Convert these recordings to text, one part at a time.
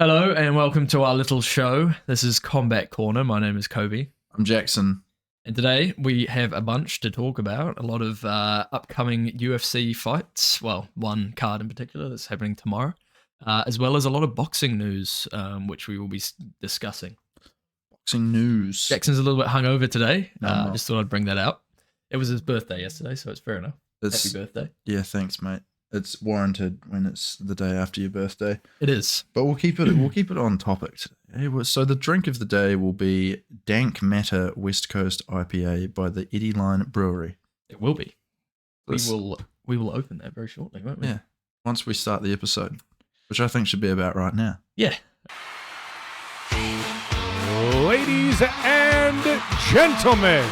Hello and welcome to our little show. This is Combat Corner. My name is Kobe. I'm Jackson. And today we have a bunch to talk about. A lot of upcoming UFC fights. Well, one card in particular that's happening tomorrow. As well as a lot of boxing news, which we will be discussing. Boxing news. Jackson's a little bit hungover today. No, I'm not. Just thought I'd bring that out. It was his birthday yesterday, so it's fair enough. Happy birthday. Yeah, thanks, mate. It's warranted when it's the day after your birthday. It is. But we'll keep it on topic today. So the drink of the day will be Dank Matter West Coast IPA by the Eddie Line Brewery. It will be. We will open that very shortly, won't we? Yeah. Once we start the episode, which I think should be about right now. Yeah. Ladies and gentlemen,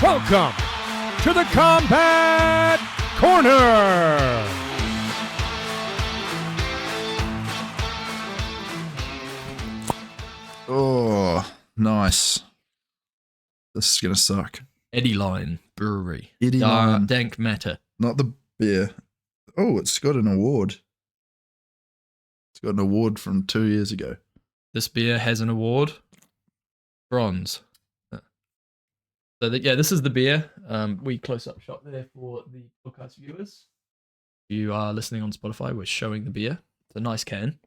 welcome to the Combat Corner. Oh, nice. This is gonna suck. Eddie Line Brewery. Eddie Line. Dank Matter. Not the beer. Oh, it's got an award. It's got an award from 2 years ago. This beer has an award. Bronze. So this is the beer. We close up shot there for the podcast viewers. If you are listening on Spotify, we're showing the beer. It's a nice can.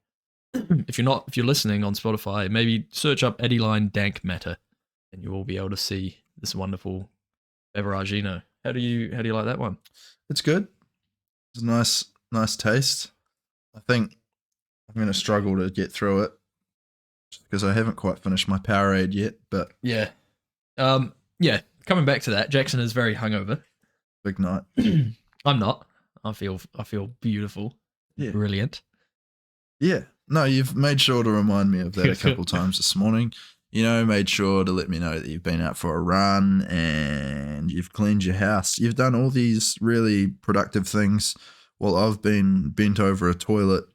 If you're listening on Spotify, maybe search up Eddie Line Dank Matter, and you will be able to see this wonderful beveragino. How do you like that one? It's good. It's a nice taste. I think I'm going to struggle to get through it just because I haven't quite finished my Powerade yet, but yeah. Coming back to that, Jackson is very hungover. big night. I'm not. I feel beautiful. Yeah. Brilliant. Yeah. No, you've made sure to remind me of that a couple times this morning. You know, made sure to let me know that you've been out for a run and you've cleaned your house. You've done all these really productive things while I've been bent over a toilet.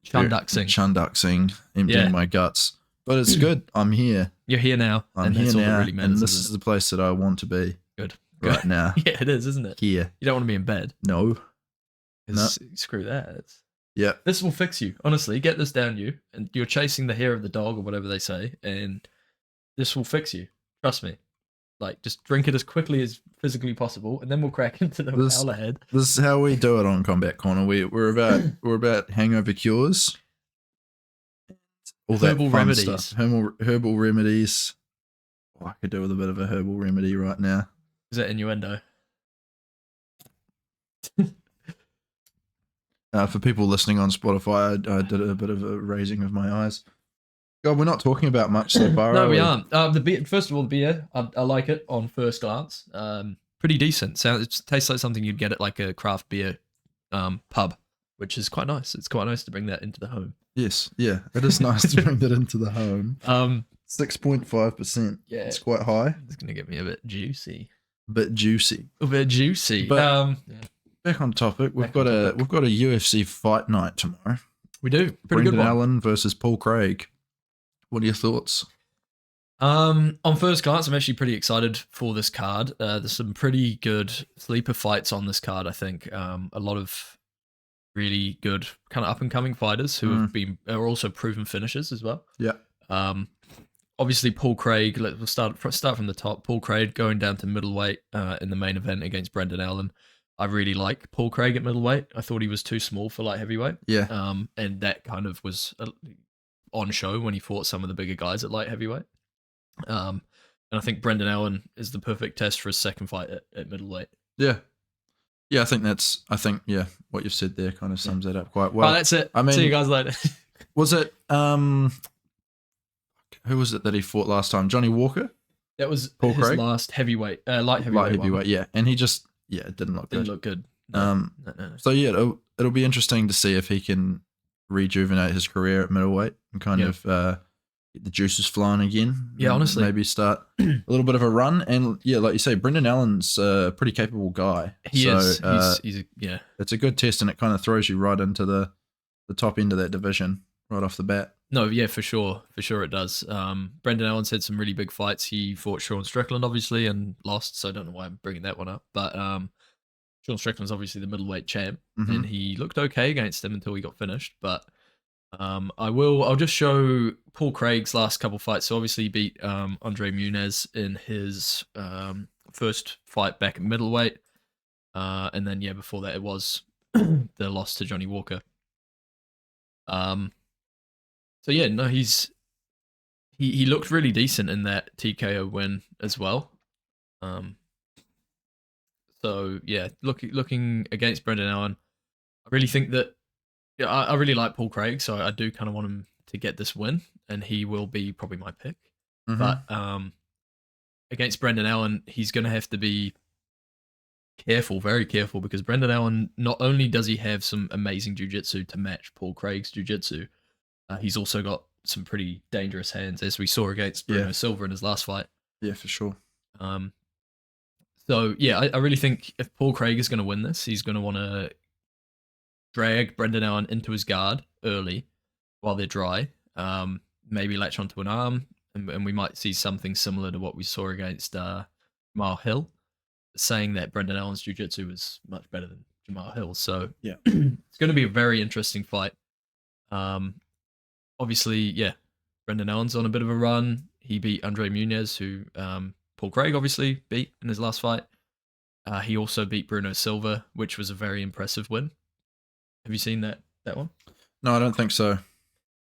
Chunduxing, emptying my guts. But it's good. I'm here. You're here now. I'm here now. Really matters, and this is the place that I want to be. Good. Right now. Yeah, it is, isn't it? Here. You don't want to be in bed. No. Screw that. Yeah. This will fix you. Honestly, get this down you. And you're chasing the hair of the dog or whatever they say. And this will fix you. Trust me. Like, just drink it as quickly as physically possible. And then we'll crack into the howler head. This is how we do it on Combat Corner. We're about hangover cures. All that herbal remedies. Stuff. Herbal remedies. Oh, I could do with a bit of a herbal remedy right now. Is that innuendo? For people listening on Spotify, I did a bit of a raising of my eyes. God, we're not talking about much so far. No, we aren't. The beer, first of all, the beer, I like it on first glance. Pretty decent. It tastes like something you'd get at like a craft beer pub, which is quite nice. It's quite nice to bring that into the home. Yes, yeah, it is nice to bring that into the home. 6.5%. Yeah, it's quite high. It's gonna get me a bit juicy. But back on topic, we've got a UFC fight night tomorrow. We do. Pretty Brendan good one. Allen versus Paul Craig. What are your thoughts? On first glance, I'm actually pretty excited for this card. There's some pretty good sleeper fights on this card, I think. A lot of really good kind of up and coming fighters who are also proven finishers as well. Yeah. Obviously Paul Craig. We'll start from the top. Paul Craig going down to middleweight in the main event against Brendan Allen. I really like Paul Craig at middleweight. I thought he was too small for light heavyweight. Yeah. And that kind of was on show when he fought some of the bigger guys at light heavyweight. And I think Brendan Allen is the perfect test for his second fight at middleweight. Yeah. Yeah, I think what you've said there kind of sums that up quite well. Oh, that's it. I mean, see you guys later. Was it who was it that he fought last time? Johnny Walker? That was Paul his Craig? last heavyweight, light heavyweight. Light heavyweight, yeah. And he just it didn't look good. Didn't look good. No. So yeah, it'll be interesting to see if he can rejuvenate his career at middleweight and kind of get the juices flowing again. Yeah, honestly. Maybe start a little bit of a run. And yeah, like you say, Brendan Allen's a pretty capable guy. He is. It's a good test, and it kind of throws you right into the top end of that division right off the bat. No, yeah, for sure. For sure it does. Brendan Allen's had some really big fights. He fought Sean Strickland, obviously, and lost, so I don't know why I'm bringing that one up. But Sean Strickland's obviously the middleweight champ, and he looked okay against him until he got finished. But I'll just show Paul Craig's last couple fights. So obviously he beat Andre Muniz in his first fight back at middleweight. And then before that it was the loss to Johnny Walker. So yeah, no, he looked really decent in that TKO win as well. So yeah, looking against Brendan Allen, I really think that I really like Paul Craig, so I do kind of want him to get this win, and he will be probably my pick. Mhm. But against Brendan Allen, he's going to have to be careful, very careful, because Brendan Allen, not only does he have some amazing jiu-jitsu to match Paul Craig's jiu-jitsu, he's also got some pretty dangerous hands, as we saw against Bruno Silva in his last fight. Yeah, for sure. So yeah, I really think if Paul Craig is going to win this, he's going to want to drag Brendan Allen into his guard early while they're dry. Maybe latch onto an arm, and we might see something similar to what we saw against Jamal Hill, saying that Brendan Allen's jiu-jitsu was much better than Jamal Hill. So yeah, it's going to be a very interesting fight. Obviously, yeah, Brendan Allen's on a bit of a run. He beat Andre Muniz, who Paul Craig obviously beat in his last fight. He also beat Bruno Silva, which was a very impressive win. Have you seen that one? No, I don't think so.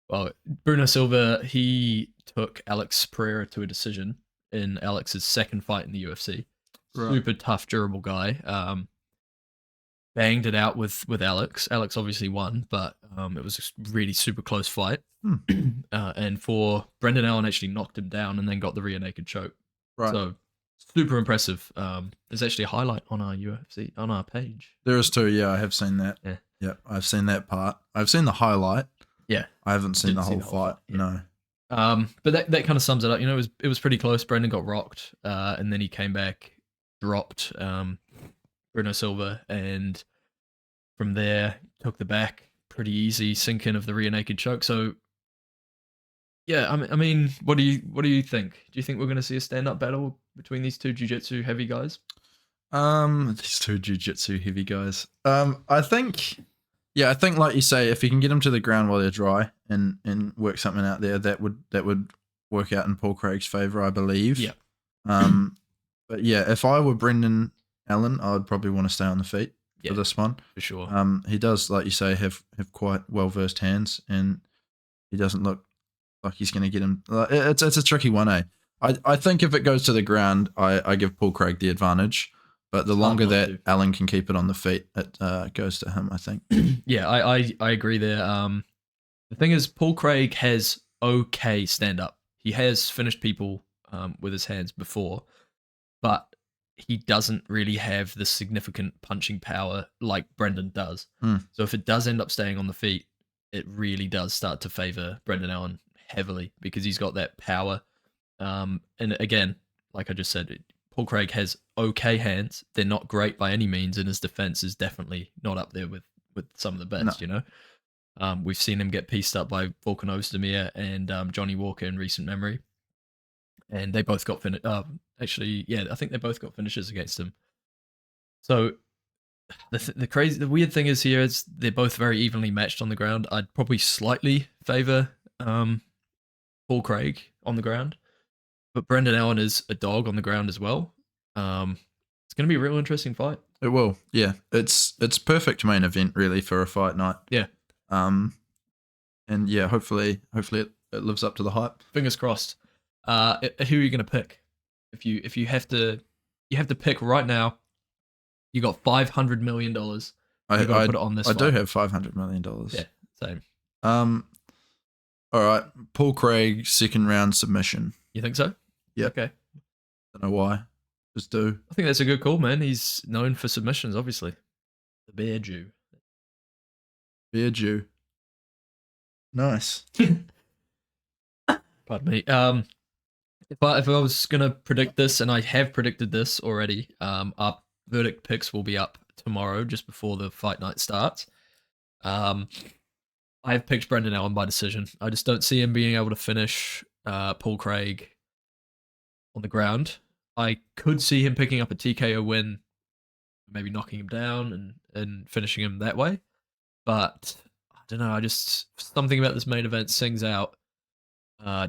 Well, Bruno Silva, he took Alex Pereira to a decision in Alex's second fight in the UFC. Right. Super tough, durable guy. Banged it out with Alex. Alex obviously won, but it was a really super close fight. And for Brendan Allen actually knocked him down and then got the rear naked choke. Right. So super impressive. There's actually a highlight on our UFC on our page. There is too. Yeah, I have seen that. Yeah, I've seen that part. I've seen the highlight. Yeah, I haven't seen the whole fight. Yeah. No. But that kind of sums it up. You know, it was pretty close. Brendan got rocked, and then he came back, dropped Bruno Silva, and from there took the back pretty easy sink in of the rear naked choke. So yeah, I mean, what do you think? Do you think we're going to see a stand up battle between these two jiu-jitsu heavy guys? These two jiu-jitsu heavy guys. I think like you say, if you can get them to the ground while they're dry and work something out there, that would work out in Paul Craig's favor, I believe. Yeah. But yeah, if I were Brendan Allen, I would probably want to stay on the feet for this one. For sure. He does, like you say, have quite well-versed hands, and he doesn't look like he's going to get him. It's a tricky one, eh? I think if it goes to the ground, I give Paul Craig the advantage. But the longer that Allen can keep it on the feet, it goes to him, I think. Yeah, I agree there. The thing is, Paul Craig has okay stand-up. He has finished people with his hands before, but he doesn't really have the significant punching power like Brendan does. So if it does end up staying on the feet, it really does start to favor Brendan Allen heavily because he's got that power. And again, like I just said, Paul Craig has okay hands. They're not great by any means, and his defense is definitely not up there with some of the best, you know? We've seen him get pieced up by Volkan Ozdemir and Johnny Walker in recent memory. And they both got actually, yeah, I think they both got finishes against him. So the weird thing is here is they're both very evenly matched on the ground. I'd probably slightly favor Paul Craig on the ground, but Brendan Allen is a dog on the ground as well. It's going to be a real interesting fight. It will, yeah. It's perfect main event really for a fight night. Yeah. And yeah, hopefully it lives up to the hype. Fingers crossed. Who are you going to pick? If you have to pick right now. You got $500 million. I put it on this. I do have $500 million. Yeah, same. All right, Paul Craig second round submission. You think so? Yeah. Okay. Don't know why. Just do. I think that's a good call, man. He's known for submissions, obviously. The Bear Jew. Bear Jew. Nice. Pardon me. If I was gonna predict this, and I have predicted this already, our verdict picks will be up tomorrow, just before the fight night starts. I have picked Brendan Allen by decision. I just don't see him being able to finish Paul Craig on the ground. I could see him picking up a TKO win, maybe knocking him down and finishing him that way. But I don't know. I just something about this main event sings out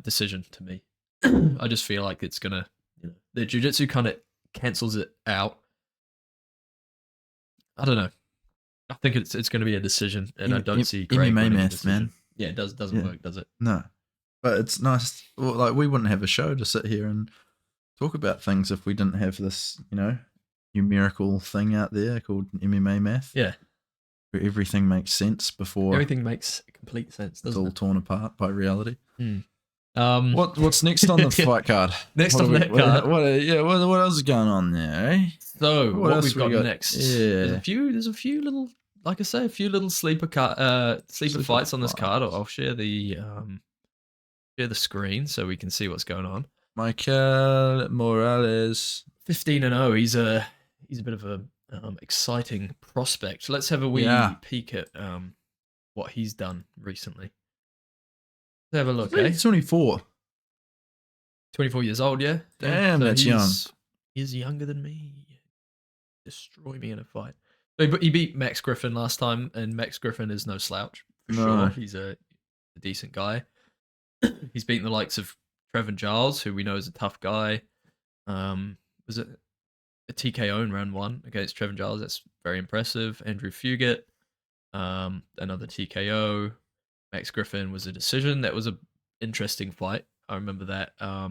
decision to me. I just feel like it's gonna, the jiu-jitsu kind of cancels it out. I don't know. I think it's going to be a decision, and I don't see Craig MMA winning a math, decision. man. Yeah, it doesn't work, does it? No, but it's nice. Well, like we wouldn't have a show to sit here and talk about things if we didn't have this, numerical thing out there called MMA math. Yeah, where everything makes sense before everything makes complete sense. It's all torn apart by reality. What's next on the fight card? Next on that card? What else is going on there? Eh? So what we've got we got next? Yeah. There's a few little, like I say, a few little sleeper fights on this card. I'll share the screen so we can see what's going on. Michael Morales, 15-0. He's a bit of a exciting prospect. Let's have a wee peek at what he's done recently. Let's have a look. He's 24. 24 years old, yeah. Damn, that's young. He's younger than me. Destroy me in a fight. So he beat Max Griffin last time, and Max Griffin is no slouch for sure. He's a decent guy. He's beaten the likes of Trevin Giles, who we know is a tough guy. Was it a TKO in round 1 against Trevin Giles? That's very impressive. Andrew Fugit, another TKO. Max Griffin was a decision. That was an interesting fight. I remember that. I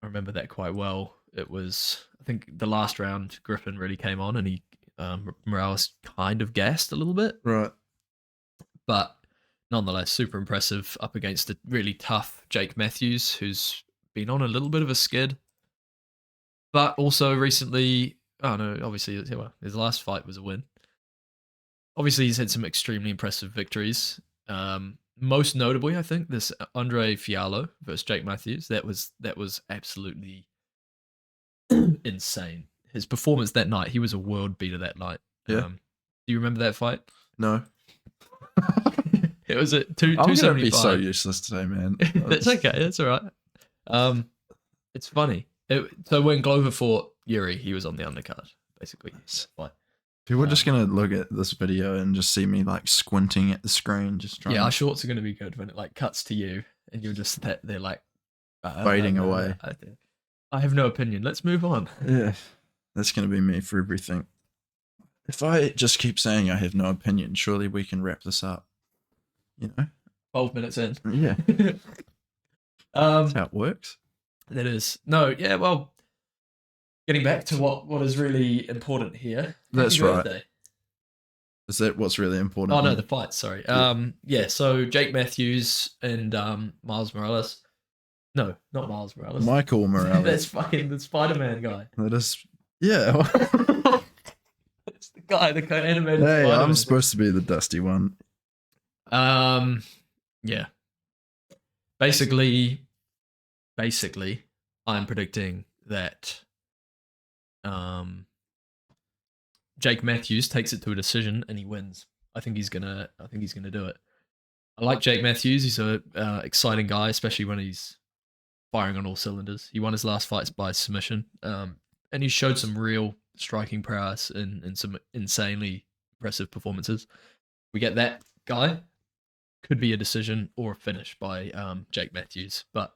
remember that quite well. It was, I think, the last round. Griffin really came on, and he Morales kind of gassed a little bit, Right. but nonetheless, super impressive up against a really tough Jake Matthews, who's been on a little bit of a skid, but also recently. Oh no, obviously, his last fight was a win. Obviously, he's had some extremely impressive victories. Most notably, I think, this Andre Fiallo versus Jake Matthews. That was absolutely insane. His performance that night, he was a world beater that night. Yeah. Do you remember that fight? No. It was at I'm gonna 275. be so useless today, man. That's okay. That's all right. It's funny. So when Glover fought Yuri, he was on the undercard, basically. Fight. People are just gonna look at this video and just see me like squinting at the screen, just trying. Yeah, our shorts are gonna be good when it like cuts to you, and you're just they're like fading away. I have no opinion. Let's move on. Yeah, that's gonna be me for everything. If I just keep saying I have no opinion, surely we can wrap this up. 12 minutes in. Yeah. That's how it works. That is yeah. Well, getting back to what is really important here. That's Happy right. birthday. Is that what's really important? Oh no, the fight. Sorry. Yeah. So Jake Matthews and Miles Morales. No, not Miles Morales. Michael Morales. That's fucking the Spider-Man guy. That is. Yeah. It's the guy, the animated. Hey, Spider-Man. I'm supposed to be the dusty one. Yeah. Basically, I'm predicting that Jake Matthews takes it to a decision and he wins. I think he's gonna do it. I like Jake Matthews. He's a exciting guy, especially when he's firing on all cylinders. He won his last fights by submission, and he showed some real striking prowess in some insanely impressive performances. We get that guy. Could be a decision or a finish by Jake Matthews, but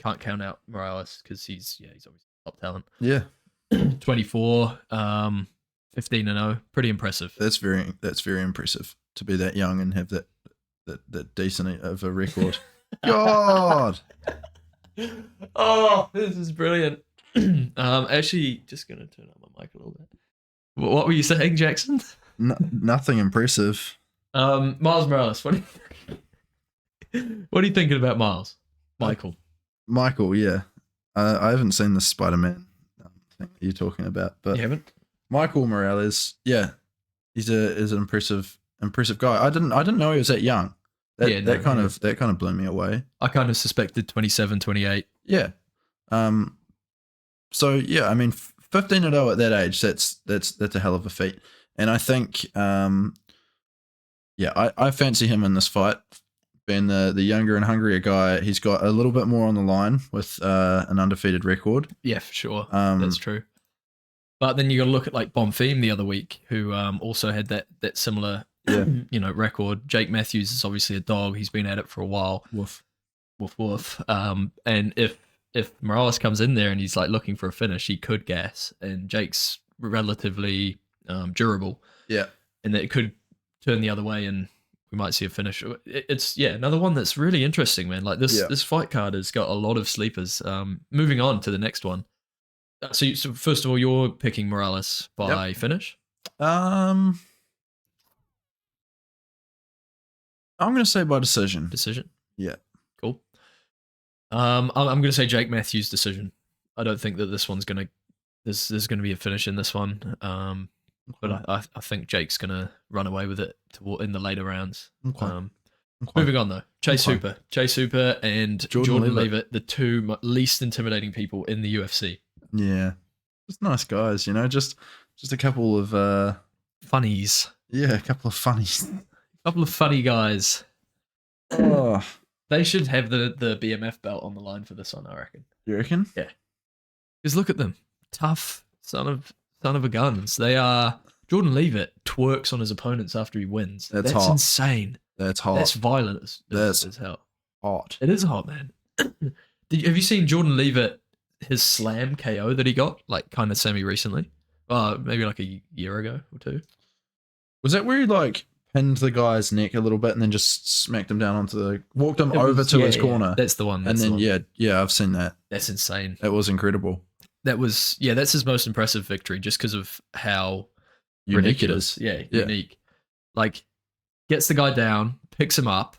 can't count out Morales because he's obviously top talent. Yeah. 24, 15-0, pretty impressive. That's very impressive to be that young and have that decent of a record. God. Oh, this is brilliant. Actually, just gonna turn up my mic a little bit. What were you saying, Jackson? Nothing impressive. Miles Morales. What are you thinking about Miles? Michael, yeah. I haven't seen the Spider-Man thing that you're talking about, but You haven't? Michael Morales, yeah, is an impressive guy. I didn't know he was that young. That kind of blew me away. I kind of suspected 27, 28. Yeah. So yeah, I mean, 15-0 at that age, that's a hell of a feat. And I think, I fancy him in this fight. Being the younger and hungrier guy, he's got a little bit more on the line with an undefeated record. Yeah, for sure. That's true. But then you got to look at like Bonfim the other week, who also had that similar Yeah. record. Jake Matthews is obviously a dog. He's been at it for a while. Woof. Woof woof. And if Morales comes in there and he's like looking for a finish, he could gas. And Jake's relatively durable, Yeah. and that it could turn the other way, and we might see a finish. It's another one that's really interesting, man. Like this fight card has got a lot of sleepers. Moving on to the next one. So first of all, you're picking Morales by finish. I'm gonna say by decision. Decision. Yeah. Cool. I'm gonna say Jake Matthews decision. I don't think that this one's gonna. There's gonna be a finish in this one. But I think Jake's gonna run away with it in the later rounds. Okay. Moving on though, Chase Hooper and Jordan Leavitt, the two least intimidating people in the UFC. Yeah, just nice guys, just a couple of funnies. Yeah, a couple of funnies. A couple of funny guys. Oh, they should have the BMF belt on the line for this one, I reckon. You reckon? Yeah. Because look at them, tough son of a guns. They are. Jordan Leavitt twerks on his opponents after he wins. That's hot. Insane. That's hot. That's violent That's as hell. Hot. It is hot, man. Have you seen Jordan Leavitt, his slam KO that he got, like kind of semi-recently? Maybe like a year ago or two. Was that where he like pinned the guy's neck a little bit and then just smacked him down walked him over to his corner? That's the one. Yeah, I've seen that. That's insane. That was incredible. That's his most impressive victory just because of how unique ridiculous. Unique. Like, gets the guy down, picks him up.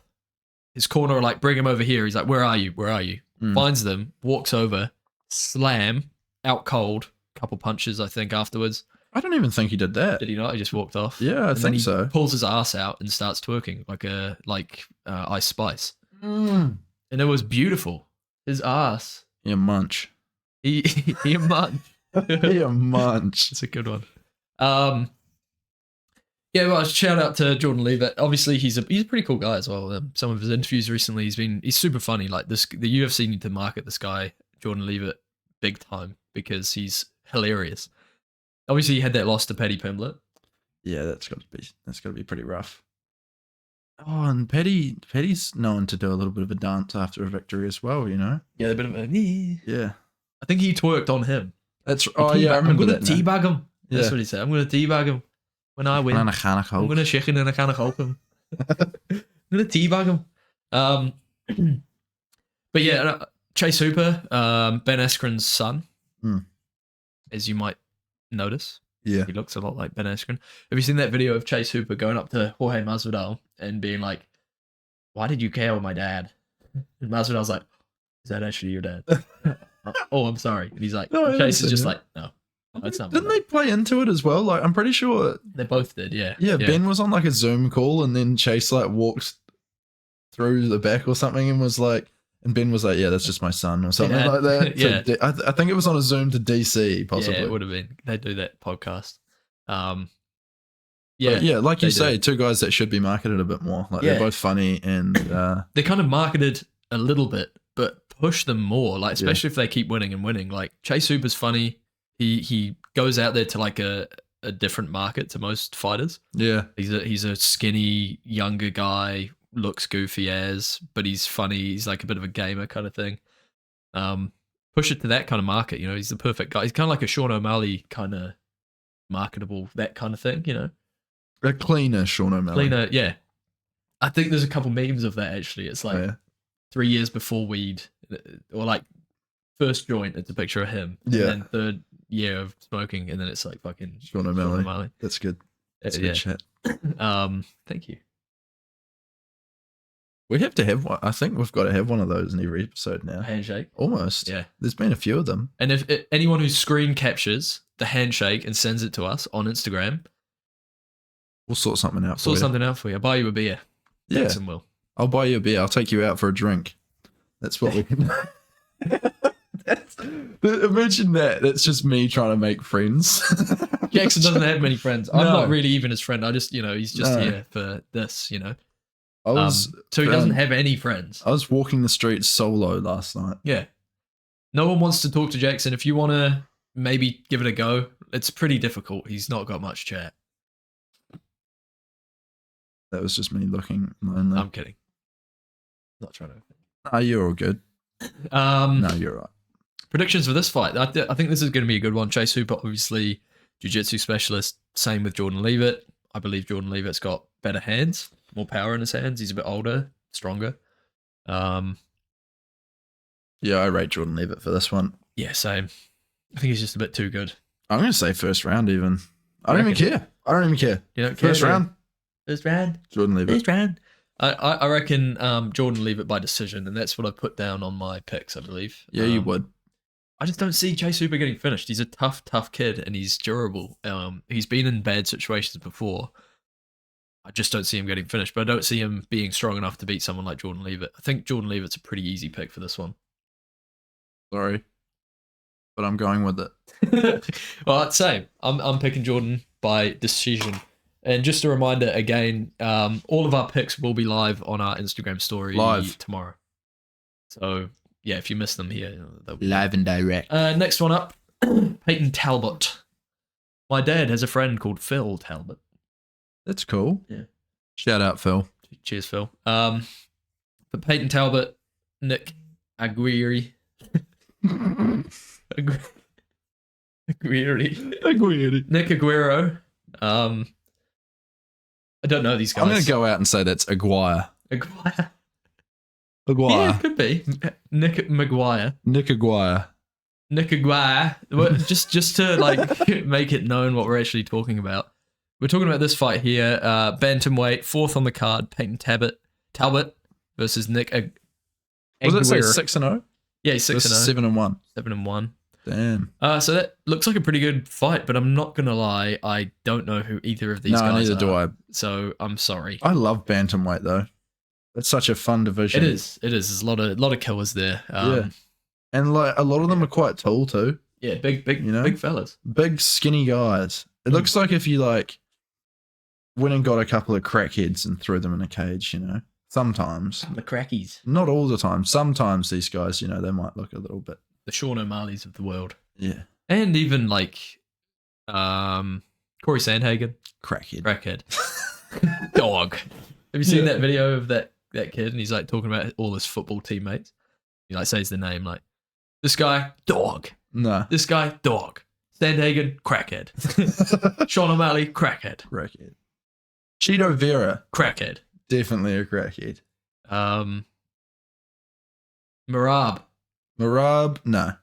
His corner are like, bring him over here. He's like, where are you? Where are you? Finds them, walks over, slam, out cold, couple punches, I think, afterwards. I don't even think he did that. Did he not? He just walked off. Yeah, I think so. Pulls his ass out and starts twerking like Ice Spice. And it was beautiful. His ass. He a munch. He a munch. He a munch. It's a good one. Yeah, well, shout out to Jordan Leavitt. Obviously, he's a pretty cool guy as well. Some of his interviews recently, he's super funny. Like the UFC need to market this guy, Jordan Leavitt, big time because he's hilarious. Obviously, he had that loss to Paddy Pimblett. Yeah, that's got to be pretty rough. Oh, and Paddy's known to do a little bit of a dance after a victory as well. Yeah, a bit of a yeah. I think he twerked on him. I remember that. I'm going to teabag him. That's what he said. I'm going to teabag him. When I win, I'm going to shake him and I can't help him. I'm going to teabag him. But yeah, Chase Hooper, Ben Askren's son, as you might notice. Yeah. He looks a lot like Ben Askren. Have you seen that video of Chase Hooper going up to Jorge Masvidal and being like, why did you KO my dad? And Masvidal's like, is that actually your dad? Oh, I'm sorry. And he's like, Chase is just like, no. Didn't they play into it as well? Like, I'm pretty sure they both did. Yeah. Yeah. Ben was on like a Zoom call, and then Chase like walked through the back or something, and was like, and Ben was like, "Yeah, that's just my son," or something like that. Yeah. I think it was on a Zoom to DC, possibly. Yeah, it would have been. They do that podcast. Like you say, two guys that should be marketed a bit more. Like they're both funny, and they're kind of marketed a little bit, but push them more. Like especially if they keep winning and winning. Like Chase Hooper's funny. He goes out there to like a different market to most fighters. Yeah. He's a skinny, younger guy, looks goofy but he's funny. He's like a bit of a gamer kind of thing. Push it to that kind of market, he's the perfect guy. He's kind of like a Sean O'Malley kind of marketable, that kind of thing, A cleaner Sean O'Malley. Yeah. I think there's a couple memes of that actually. It's like 3 years before weed, or like first joint, it's a picture of him. Yeah. And then third year of smoking, and then it's like fucking Sean O'Malley. That's good. That's good shit. Thank you. We have to have one. I think we've got to have one of those in every episode now. Handshake. Almost. Yeah. There's been a few of them. And if anyone who screen captures the handshake and sends it to us on Instagram, we'll sort something out for you. I'll buy you a beer. Yeah. Jackson will. I'll buy you a beer. I'll take you out for a drink. That's what we can. Imagine that. That's just me trying to make friends. Jackson doesn't have many friends. I'm not really even his friend. I just, he's just here for this, So he doesn't have any friends. I was walking the streets solo last night. Yeah. No one wants to talk to Jackson. If you want to maybe give it a go, it's pretty difficult. He's not got much chat. That was just me looking lonely. I'm kidding. Not trying to. No, you're all good. No, you're right. Predictions for this fight. I think this is going to be a good one. Chase Hooper, obviously, jiu-jitsu specialist. Same with Jordan Leavitt. I believe Jordan Leavitt's got better hands, more power in his hands. He's a bit older, stronger. Yeah, I rate Jordan Leavitt for this one. Yeah, same. I think he's just a bit too good. I'm going to say first round even. I don't even care. You don't care? First round. First round. Jordan Leavitt. First round. I reckon Jordan Leavitt by decision, and that's what I put down on my picks, I believe. Yeah, you would. I just don't see Chase Hooper getting finished. He's a tough kid, and he's durable. He's been in bad situations before. I just don't see him getting finished, but I don't see him being strong enough to beat someone like Jordan Leavitt. I think Jordan Leavitt's a pretty easy pick for this one. Sorry, but I'm going with it. Well, same. I'm picking Jordan by decision. And just a reminder again, all of our picks will be live on our Instagram story tomorrow. So yeah, if you miss them here, they'll be live and direct. Next one up, Peyton Talbot. My dad has a friend called Phil Talbot. That's cool. Yeah. Shout out, Phil. Cheers, Phil. But Peyton Talbot, Nick Aguirre. Aguirre. Nick Aguero. I don't know these guys. I'm going to go out and say that's Aguirre. Aguirre. Aguirre. Yeah, it could be. Nick Maguire. Nick Aguirre. Nick Aguirre. Just to like make it known what we're actually talking about. We're talking about this fight here. Bantamweight, fourth on the card. Peyton Talbot versus Nick Aguirre. Was it say 6-0? Yeah, he's 6-0. 7-1. 7-1. Damn. So that looks like a pretty good fight, but I'm not gonna lie, I don't know who either of these guys are. No, neither do I. So I'm sorry. I love bantamweight though. It's such a fun division. It is. There's a lot of killers there. Yeah. And like a lot of them are quite tall too. Yeah, big, you know? big fellas. Big skinny guys. It looks like if you like went and got a couple of crackheads and threw them in a cage, you know. Sometimes. The crackies. Not all the time. Sometimes these guys, you know, they might look a little bit. The Sean O'Malley's of the world. Yeah. And even like Corey Sandhagen. Crackhead. Dog. Have you seen that video of that kid and he's like talking about all his football teammates? He like says the name like, this guy, dog. No. This guy, dog. Sandhagen, crackhead. Sean O'Malley, crackhead. Cheeto Vera. Crackhead. Definitely a crackhead. Marab. No.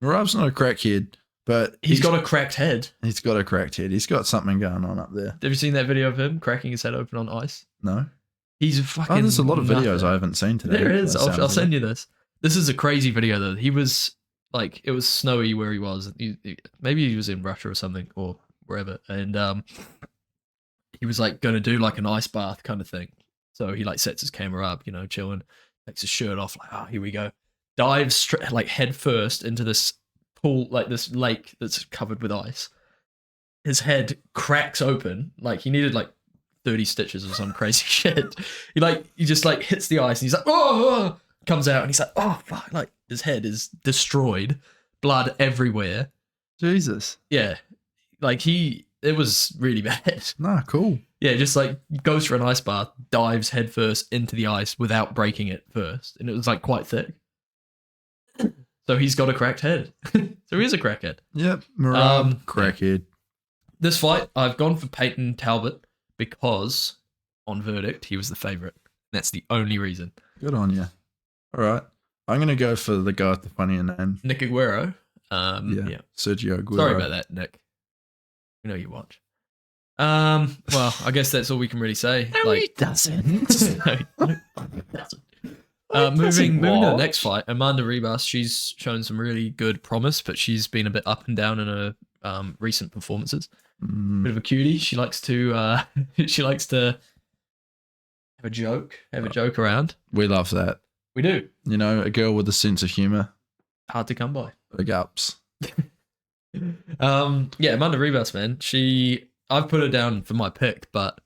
Marab's not a crackhead, but he's got a cracked head. He's got a cracked head. He's got something going on up there. Have you seen that video of him cracking his head open on ice? No. He's fucking. Oh, there's a lot of videos I haven't seen today. There is. I'll send you this. This is a crazy video though. He was like, it was snowy where he was. Maybe he was in Russia or something or wherever, and he was like going to do like an ice bath kind of thing. So he like sets his camera up, you know, chilling, takes his shirt off, like, oh, here we go. Dives straight, like head first into this pool, like this lake that's covered with ice. His head cracks open, like he needed like 30 stitches or some crazy shit. He just like hits the ice and he's like, oh, comes out and he's like, oh fuck, like his head is destroyed, blood everywhere. Jesus. Yeah, like it was really bad. Nah, cool. Yeah, just like goes for an ice bath, dives headfirst into the ice without breaking it first, and it was like quite thick. So he's got a cracked head. So he's a crackhead. Yep, Marab, crackhead. This fight, I've gone for Peyton Talbot because on verdict he was the favorite. That's the only reason. Good on you. All right, I'm gonna go for the guy with the funnier name, Nick Aguero. Yeah, Sergio Aguero. Sorry about that, Nick. We know you watch. Well, I guess that's all we can really say. No, he doesn't. Moving to the next fight, Amanda Ribas. She's shown some really good promise, but she's been a bit up and down in her recent performances. Bit of a cutie. She likes to have a joke around. We love that. We do. You know, a girl with a sense of humor. Hard to come by. Big ups. Yeah, Amanda Ribas, man. I've put her down for my pick, but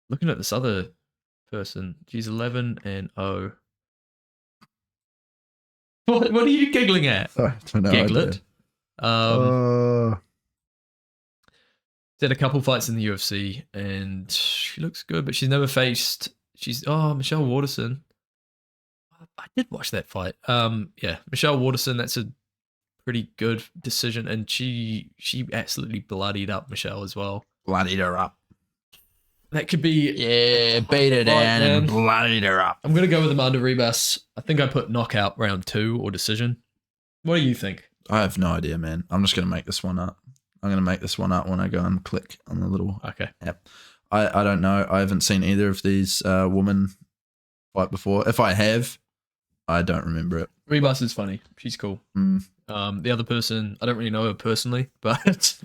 looking at this other person, she's 11-0. What are you giggling at? I don't know. Giglet. Did a couple fights in the UFC, and she looks good, but she's never faced. Michelle Waterson. I did watch that fight. Yeah, Michelle Waterson. That's a pretty good decision, and she absolutely bloodied up Michelle as well. Bloodied her up. That could be Beat her down man. and bloodied her up. I'm gonna go with Amanda Ribas. I think I put knockout round 2 or decision. What do you think? I have no idea, man. I'm just gonna make this one up. I'm gonna make this one up when I go and click on the little app. I don't know. I haven't seen either of these women fight before. If I have, I don't remember it. Ribas is funny. She's cool. The other person, I don't really know her personally, but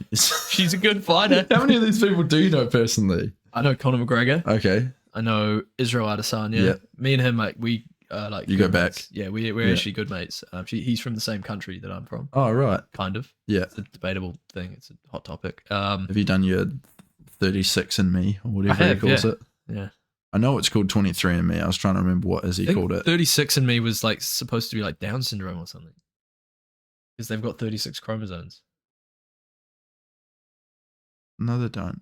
she's a good fighter. How many of these people do you know personally? I know Conor McGregor. Okay. I know Israel Adesanya. Yeah. Me and him, we you go back. mates. Yeah, we're actually good mates. He's from the same country that I'm from. Oh, right. Kind of. Yeah. It's a debatable thing. It's a hot topic. Have you done your 36 and Me or whatever he calls it? Yeah. I know it's called 23 and Me. I was trying to remember what he called it. 36 and Me was like supposed to be like Down syndrome or something. Because they've got 36 chromosomes. No, they don't.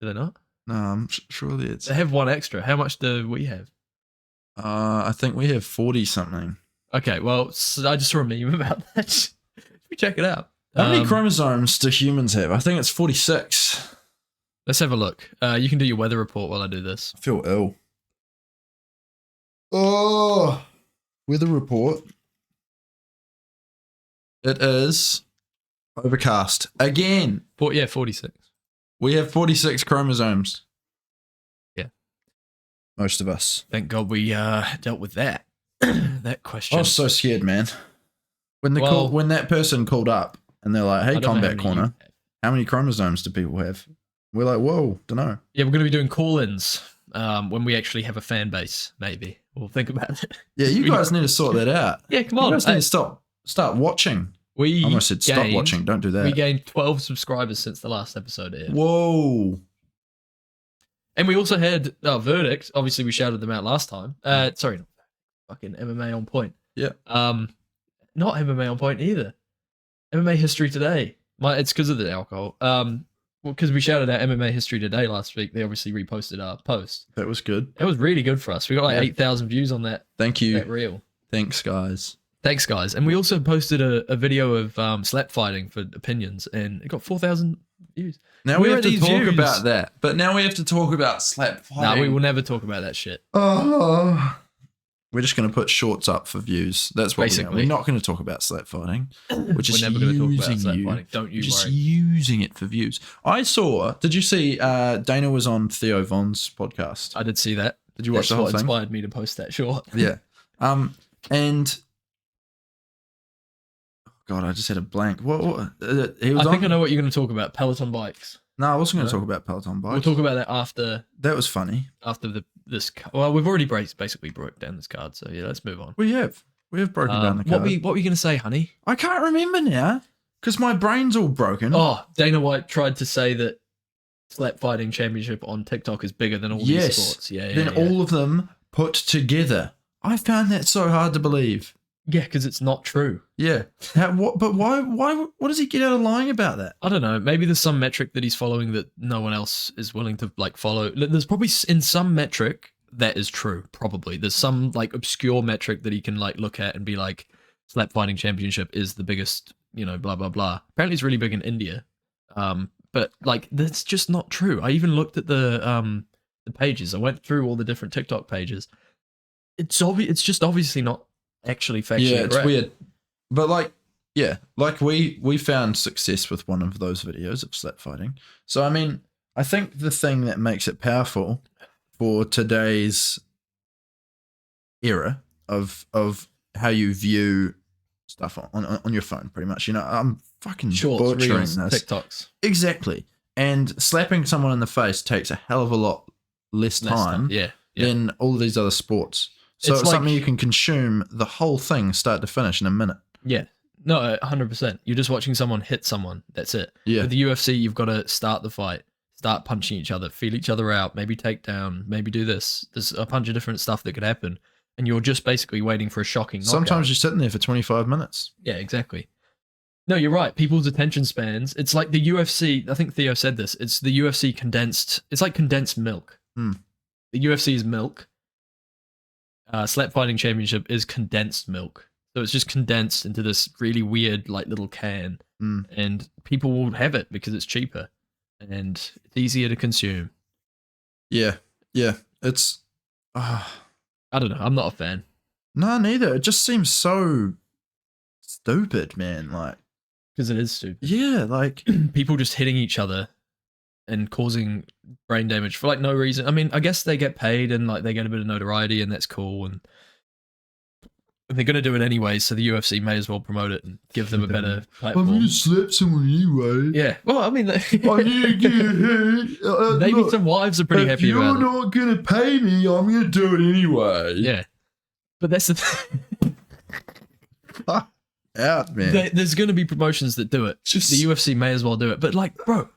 Do they not? No, I'm surely it's. They have one extra. How much do we have? I think we have 40 something. Okay, well, so I just saw a meme about that. Should we check it out? How many chromosomes do humans have? I think it's 46. Let's have a look. You can do your weather report while I do this. I feel ill. Oh, weather report. It is overcast again. 46. We have 46 chromosomes. Yeah. Most of us. Thank God we dealt with that. That question. I was so scared, man. When when that person called up and they're like, "Hey, Combat Corner, how many chromosomes do people have?" We're like, "Whoa, don't know." Yeah, we're going to be doing call-ins when we actually have a fan base. Maybe we'll think about it. Yeah, you guys need to sort that out. Yeah, come on. You guys need to start watching. I almost said stop watching. Don't do that. We gained 12 subscribers since the last episode aired. Whoa. And we also had our verdict. Obviously, we shouted them out last time. Sorry, fucking MMA on point. Yeah. Not MMA on point either. MMA history today. It's because of the alcohol. Because we shouted out MMA history today last week. They obviously reposted our post. That was good. It was really good for us. We got like 8,000 views on that. Thank you. That reel. Thanks, guys. Thanks, guys. And we also posted a video of slap fighting for opinions, and it got 4,000 views. Now we have to talk about that. But now we have to talk about slap fighting. No, we will never talk about that shit. Oh. We're just going to put shorts up for views. That's what we're not going to talk about slap fighting. We're just never going to talk about slap fighting. Don't you just worry. Using it for views. Did you see Dana was on Theo Von's podcast? I did see that. Did you watch the whole thing? That's what inspired me to post that short. Yeah. And God, I just had a blank. What he was I think I know what you're going to talk about. Peloton bikes. No, I wasn't going to talk about Peloton bikes. We'll talk about that after. That was funny. After this. Well, we've already basically broke down this card, so yeah, let's move on. We have broken down the card. What were you going to say, honey? I can't remember now because my brain's all broken. Oh, Dana White tried to say that slap fighting championship on TikTok is bigger than all these sports. Yeah. All of them put together. I found that so hard to believe. Yeah, because it's not true. Yeah. But why? What does he get out of lying about that? I don't know. Maybe there's some metric that he's following that no one else is willing to follow. There's probably in some metric that is true. Probably there's some obscure metric that he can look at and be like, slap fighting championship is the biggest. Blah blah blah. Apparently, it's really big in India. But that's just not true. I even looked at the pages. I went through all the different TikTok pages. It's obvious. It's just obviously not actually factually it's correct. Weird. But we found success with one of those videos of slap fighting. So I mean, I think the thing that makes it powerful for today's era of how you view stuff on your phone, pretty much. I'm fucking Shorts, butchering reels, this. TikToks. Exactly. And slapping someone in the face takes a hell of a lot less time than all of these other sports. So it's something you can consume the whole thing start to finish in a minute. Yeah. No, 100%. You're just watching someone hit someone. That's it. Yeah. With the UFC, you've got to start the fight, start punching each other, feel each other out, maybe take down, maybe do this. There's a bunch of different stuff that could happen. And you're just basically waiting for a shocking knockout. Sometimes you're sitting there for 25 minutes. Yeah, exactly. No, you're right. People's attention spans. It's like the UFC. I think Theo said this. It's the UFC condensed. It's like condensed milk. Hmm. The UFC is milk. Slap Fighting Championship is condensed milk. So it's just condensed into this really weird, like, little can. And people will have it because it's cheaper and it's easier to consume. Yeah. It's. I don't know. I'm not a fan. No, neither. It just seems so stupid, man. Like, Because it is stupid. yeah, like People just hitting each other and causing brain damage for, like, no reason. I mean, I guess they get paid and, like, they get a bit of notoriety and that's cool. And they're going to do it anyway, so the UFC may as well promote it and give them a better platform. I'm gonna slap someone anyway. Yeah, well, I mean, I'm gonna get hit. maybe Look, some wives are pretty if happy you're about it. not gonna pay me, I'm gonna do it anyway. Yeah, but that's the thing. Fuck out, man. There's going to be promotions that do it. Just- The UFC may as well do it. But, like, bro,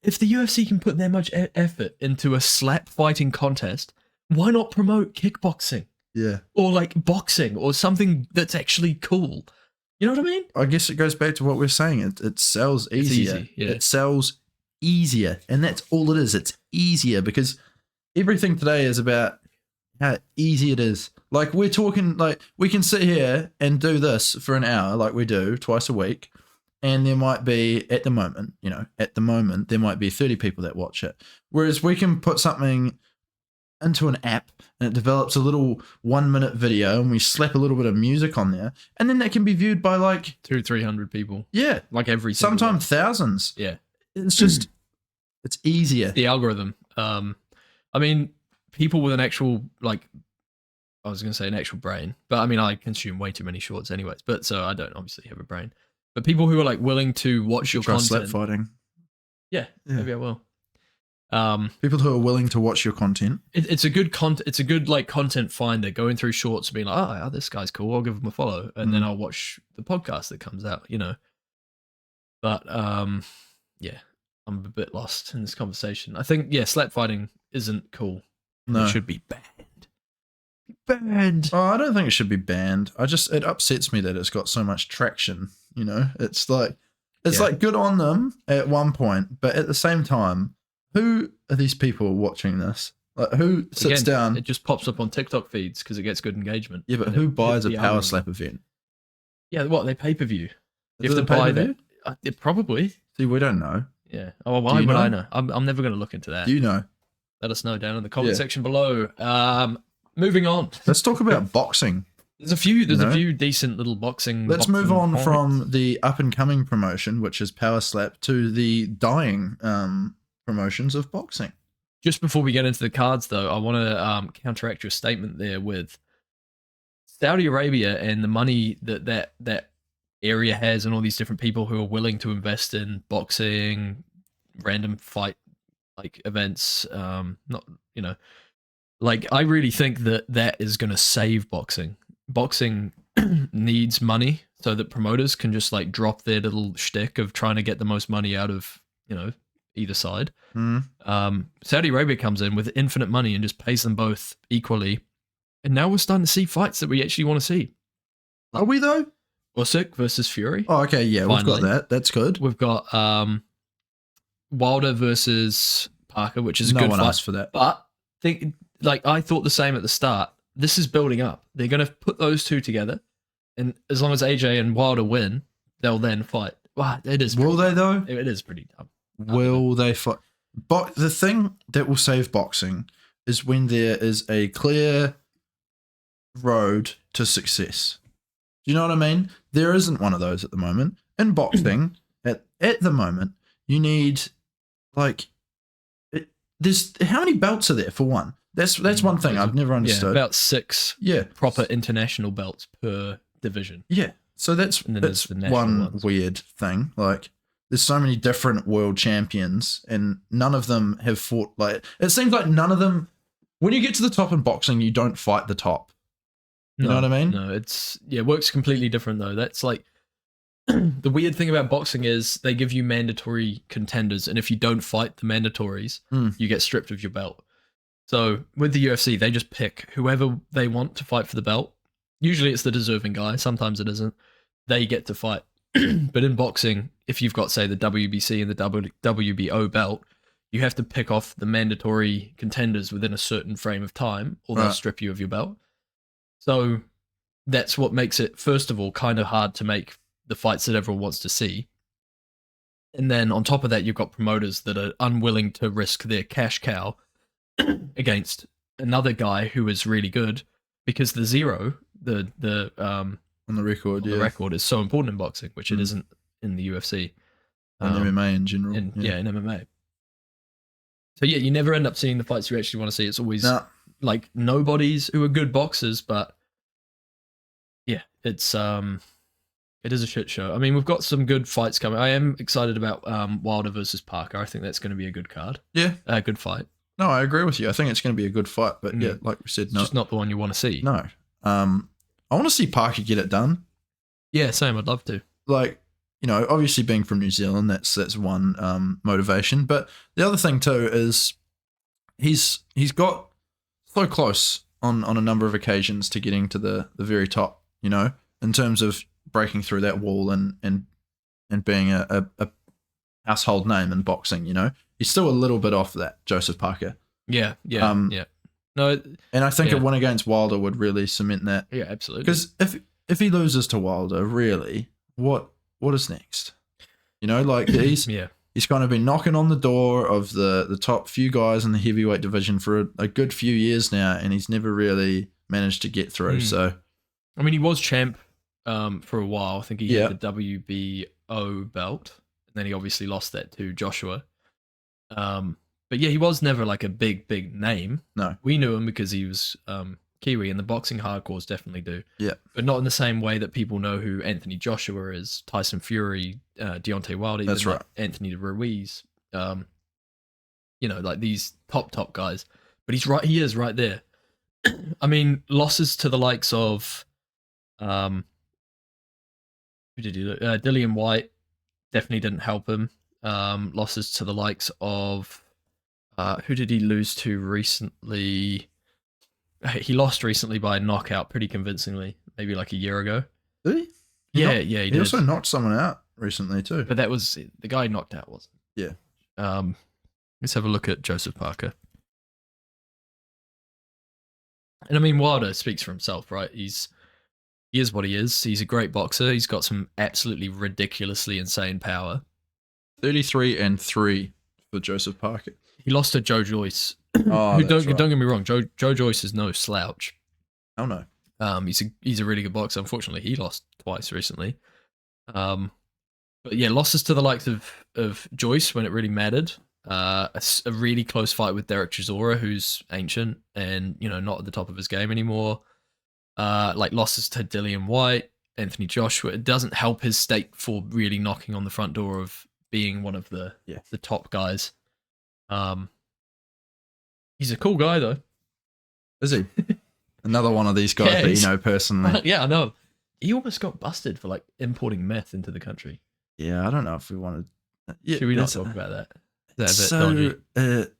if the UFC can put that much effort into a slap fighting contest, why not promote kickboxing Yeah. or, like, boxing or something that's actually cool? You know what I mean? I guess it goes back to what we're saying. It sells easier. easy, yeah. It sells easier. And that's all it is. It's easier because everything today is about how easy it is. Like, we're talking, like, we can sit here and do this for an hour like we do twice a week. And there might be, at the moment, there might be 30 people that watch it. Whereas we can put something into an app and it develops a little 1-minute video and we slap a little bit of music on there. And then that can be viewed by, like, 200-300 people. yeah, Like every single sometimes thousands. one. Yeah. It's just, it's easier. The algorithm. I mean, people with an actual, like, I was going to say an actual brain, but I mean, I consume way too many shorts anyways, but so I don't obviously have a brain. But people who are, like, willing to watch your Try content. slap fighting. Yeah, Yeah. maybe I will. People who are willing to watch your content. It's a good it's a good, like, content finder, going through shorts and being like, oh, this guy's cool, I'll give him a follow, and then I'll watch the podcast that comes out, you know. But yeah, I'm a bit lost in this conversation. I think, yeah, slap fighting isn't cool. No. It should be banned. Banned. Oh, I don't think it should be banned. It upsets me that it's got so much traction. You know, it's like good on them at one point, but at the same time, who are these people watching this? Like, who sits down? It just pops up on TikTok feeds because it gets good engagement. Yeah, but And who it buys hits a the power algorithm. slap event? Yeah, what, they pay per view? You Is have it to a buy pay-per-view? that. Probably. See, we don't know. Yeah. Oh, Do why you would I know? know? I'm never going to look into that. Do you know? Let us know down in the comment Yeah. section below. Moving on. Let's talk about boxing. There's a few. There's No. a few decent little boxing. Let's move boxing on fights. from the up and coming promotion, which is power slap, to the dying promotions of boxing. Just before we get into the cards, though, I want to counteract your statement there with Saudi Arabia and the money that area has, and all these different people who are willing to invest in boxing, random fight like events. Not, you know, like, I really think that is going to save boxing. Boxing needs money so that promoters can just, like, drop their little shtick of trying to get the most money out of, you know, either side. Saudi Arabia comes in with infinite money and just pays them both equally, and now we're starting to see fights that we actually want to see. Are we though? Usyk versus Fury. Oh, okay, yeah, we've got Finally. that. That's good. We've got Wilder versus Parker, which is a No good one fight. asked for that. But I thought the same at the start. This is building up. They're going to put those two together, and as long as AJ and Wilder win, they'll then fight. Wow, it is. Will they though? It is pretty dumb. Will they fight? But the thing that will save boxing is when there is a clear road to success. Do you know what I mean? There isn't one of those at the moment. In boxing, at the moment, you need, like, there's how many belts are there for one? That's one thing I've never Yeah, understood. about 6 Yeah. proper international belts per division. Yeah. So that's And then there's the national one ones. weird thing. Like, there's so many different world champions and none of them have fought, like, it seems like none of them, when you get to the top in boxing, you don't fight the top. You know what I mean? No, it works completely different though. That's like the weird thing about boxing is they give you mandatory contenders, and if you don't fight the mandatories, you get stripped of your belt. So with the UFC, they just pick whoever they want to fight for the belt. Usually it's the deserving guy. Sometimes it isn't. They get to fight. But in boxing, if you've got, say, the WBC and the WBO belt, you have to pick off the mandatory contenders within a certain frame of time, or they'll Right. strip you of your belt. So that's what makes it, first of all, kind of hard to make the fights that everyone wants to see. And then on top of that, you've got promoters that are unwilling to risk their cash cow against another guy who is really good, because the zero, the On the record, on yeah. the record is so important in boxing, which it isn't in the UFC. And MMA in general. In MMA. So yeah, you never end up seeing the fights you actually want to see. It's always Nah. like nobodies who are good boxers, but yeah, it is a shit show. I mean, we've got some good fights coming. I am excited about Wilder versus Parker. I think that's going to be a good card. Yeah. A good fight. No, I agree with you. I think it's going to be a good fight, but yeah, like we said, It's just not the one you want to see. No. I want to see Parker get it done. Yeah, same. I'd love to. Like, you know, obviously being from New Zealand, that's one motivation. But the other thing too is he's got so close on a number of occasions to getting to the very top, you know, in terms of breaking through that wall and being a household name in boxing, you know. He's still a little bit off that, Joseph Parker. Yeah. No, And I think Yeah. a win against Wilder would really cement that. yeah, absolutely. Because if he loses to Wilder, really, what is next? You know, like he's kind of been knocking on the door of the top few guys in the heavyweight division for a good few years now, and he's never really managed to get through. So, I mean, he was champ for a while. I think he Yeah. had the WBO belt, and then he obviously lost that to Joshua. But yeah, he was never like a big name. No. We knew him because he was Kiwi, and the boxing hardcores definitely do. Yeah. But not in the same way that people know who Anthony Joshua is, Tyson Fury, Deontay Wilder, That's even right. like Anthony Ruiz. You know, like these top guys. But he is right there. I mean, losses to the likes of who did he look? Dillian White definitely didn't help him. Losses to the likes of who did he lose to recently? He lost recently by knockout pretty convincingly, maybe like a year ago. did he? Yeah, He he did. also knocked someone out recently too. But that was the guy knocked out, wasn't Yeah. Let's have a look at Joseph Parker. And I mean, Wilder speaks for himself, right? He is what he is. He's a great boxer. He's got some absolutely ridiculously insane power. 33-3 for Joseph Parker. He lost to Joe Joyce. Oh, Who that's don't right. get me wrong, Joe Joyce is no slouch. Oh no. He's a really good boxer. Unfortunately, he lost twice recently. But yeah, losses to the likes of Joyce when it really mattered. A really close fight with Derek Chisora, who's ancient and not at the top of his game anymore. Like losses to Dillian White, Anthony Joshua. It doesn't help his stake for really knocking on the front door of being one of the top guys. He's a cool guy though. Is he? Another one of these guys Yeah, that he's- you know personally. Yeah, I know. He almost got busted for like importing meth into the country. Yeah, I don't know if we wanted. Yeah, Should we not that's- talk about that? Is that a bit dodgy?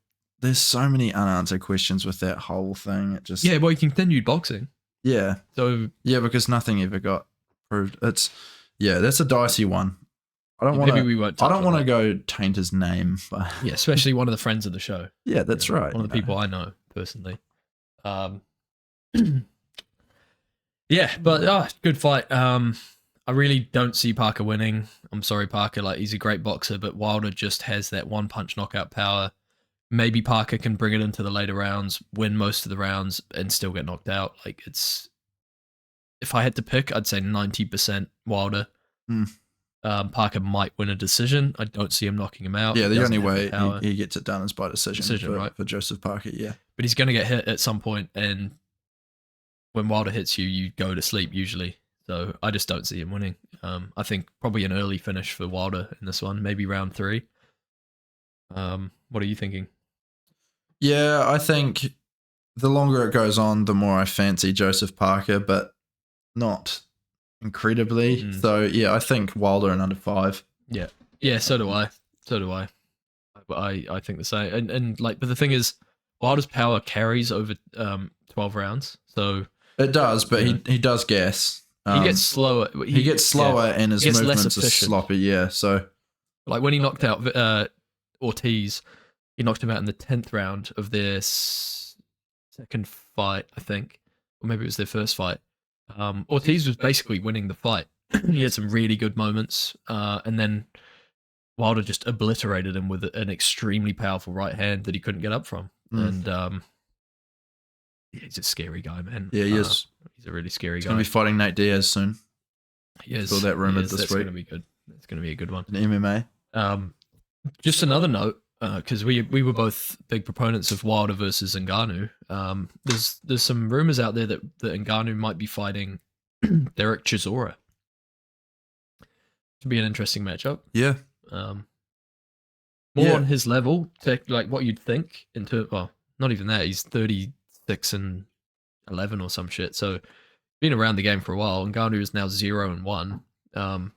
there's so many unanswered questions with that whole thing. It just Yeah, well, he continued boxing. yeah, because nothing ever got proved. That's a dicey one. I don't want maybe to. we won't. I touch don't on want to that. go taint his name, but Yeah, especially one of the friends of the show. yeah, that's right. One of the people I know personally. Yeah, but good fight. I really don't see Parker winning. I'm sorry, Parker. Like he's a great boxer, but Wilder just has that one punch knockout power. Maybe Parker can bring it into the later rounds, win most of the rounds, and still get knocked out. Like it's. If I had to pick, I'd say 90% Wilder. Parker might win a decision. I don't see him knocking him out. Yeah, He the doesn't only have the way power. he gets it done is by decision right? for Joseph Parker. Yeah, But he's going to get hit at some point, and when Wilder hits you, you go to sleep usually. So I just don't see him winning. I think probably an early finish for Wilder in this one, maybe round 3. What are you thinking? yeah. I think the longer it goes on, the more I fancy Joseph Parker, but not incredibly. So yeah, I think Wilder in under 5. Yeah, so do I. I think the same. And like, but the thing is, Wilder's power carries over 12 rounds. So It does, but Yeah. he does gas. He gets slower. He gets slower and his gets less movements are efficient. sloppy. Yeah, so Like when he knocked out Ortiz, he knocked him out in the 10th round of their second fight, I think, or maybe it was their first fight. Ortiz was basically winning the fight. He had some really good moments, and then Wilder just obliterated him with an extremely powerful right hand that he couldn't get up from. And he's a scary guy, man. yeah, he is. He's a really scary He's guy. going to be fighting Nate Diaz soon. He is. Saw that rumored this That's week. going to be good. That's going to be a good one. In MMA. Just another note, because we were both big proponents of Wilder versus Ngannou. There's some rumors out there that Ngannou might be fighting Derek Chisora. To be an interesting matchup. Yeah. More on his level, like what you'd think. Well, not even that. He's 36-11 or some shit. So been around the game for a while. Ngannou is now 0-1.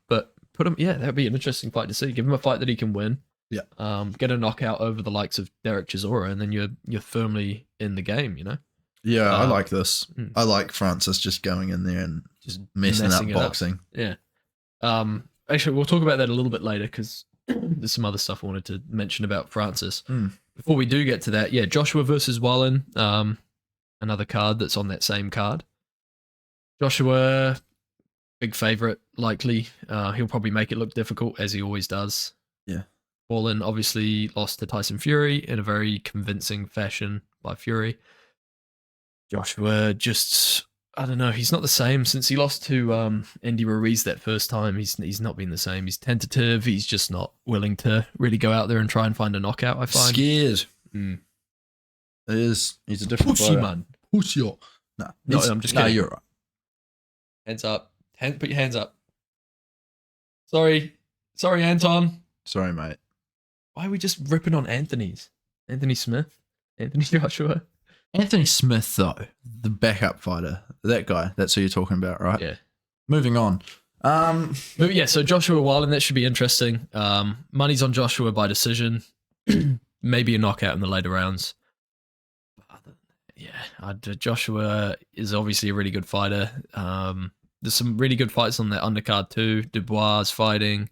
But put him, that'd be an interesting fight to see. Give him a fight that he can win. Yeah. Get a knockout over the likes of Derek Chisora, and then you're firmly in the game. You know. Yeah, I like this. I like Francis just going in there and just messing up boxing. Yeah. Actually, we'll talk about that a little bit later because there's some other stuff I wanted to mention about Francis. Before we do get to that, Joshua versus Wallen, another card that's on that same card. Joshua, big favorite, likely. He'll probably make it look difficult, as he always does. Yeah. Wallen obviously lost to Tyson Fury in a very convincing fashion by Fury. Joshua just, I don't know, he's not the same since he lost to Andy Ruiz that first time. He's not been the same. He's tentative. He's just not willing to really go out there and try and find a knockout, I find. Scared. It is. He's a different Pussy, fighter. man. Pussy. No, I'm just kidding. you're right. Hands up. Put your hands up. Sorry, Anton. Sorry, mate. Why are we just ripping on Anthony's? Anthony Smith? Anthony Joshua? Anthony Smith, though, the backup fighter, that guy, that's who you're talking about, right? Yeah. Moving on. But yeah, so Joshua Wilden, that should be interesting. Money's on Joshua by decision. Maybe a knockout in the later rounds. Yeah, Joshua is obviously a really good fighter. There's some really good fights on that undercard too. Dubois is fighting.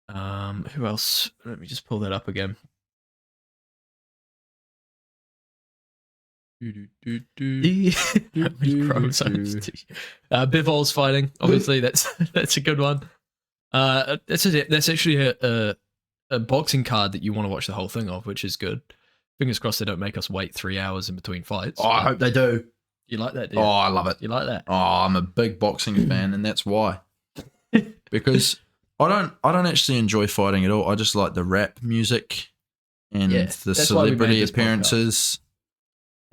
Who else? Let me just pull that up again. Bivol's fighting. Obviously, that's a good one. That's actually a boxing card that you want to watch the whole thing of, which is good. Fingers crossed they don't make us wait 3 hours in between fights. Oh, I hope they do. You like that, do you? Oh, I love it. You like that? Oh, I'm a big boxing fan, and that's why. Because I don't actually enjoy fighting at all. I just like the rap music and the celebrity appearances.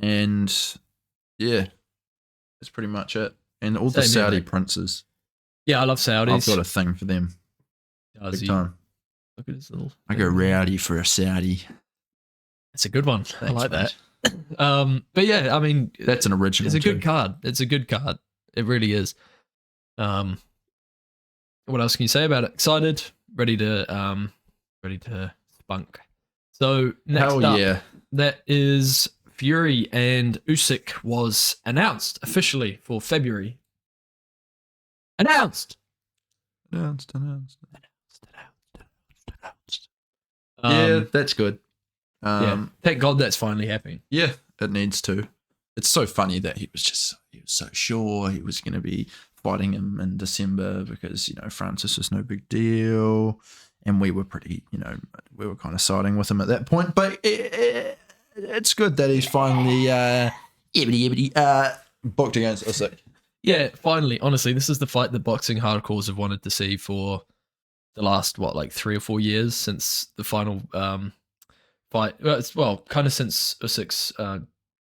And yeah, that's pretty much it. And all the Saudi princes. Yeah, I love Saudis. I've got a thing for them. Big time. Look at his little. I go rowdy for a Saudi. It's a good one. Thanks, I like mate. that. But yeah, I mean, that's an original. It's a good card. It's a good card. It really is. What else can you say about it? Excited, ready to spunk. So next up, that is Fury and Usyk was announced officially for February. Announced. Yeah, that's good. Thank God that's finally happening. Yeah, it needs to. It's so funny that he was so sure he was going to be fighting him in December because, Francis was no big deal. And we were we were kind of siding with him at that point. But it's good that he's finally booked against Usyk. Yeah, finally. Honestly, this is the fight that boxing hardcores have wanted to see for the last, 3 or 4 years since the final fight. Well, kind of since Usyk's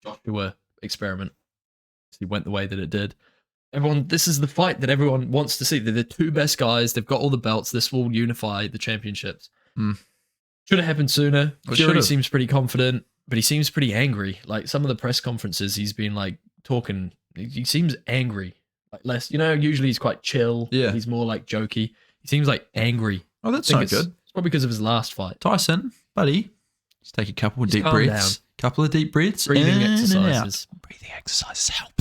Joshua experiment. He went the way that it did. This is the fight that everyone wants to see. They're the two best guys. They've got all the belts. This will unify the championships. Should have happened sooner. Fury seems pretty confident, but he seems pretty angry. Like some of the press conferences, he's been talking. He seems angry. Less, usually he's quite chill. Yeah. He's more jokey. He seems angry. Oh, that's not good. It's probably because of his last fight. Tyson, buddy, just take a couple of deep breaths. Down. Couple of deep breaths. Breathing exercises. Breathing exercises help.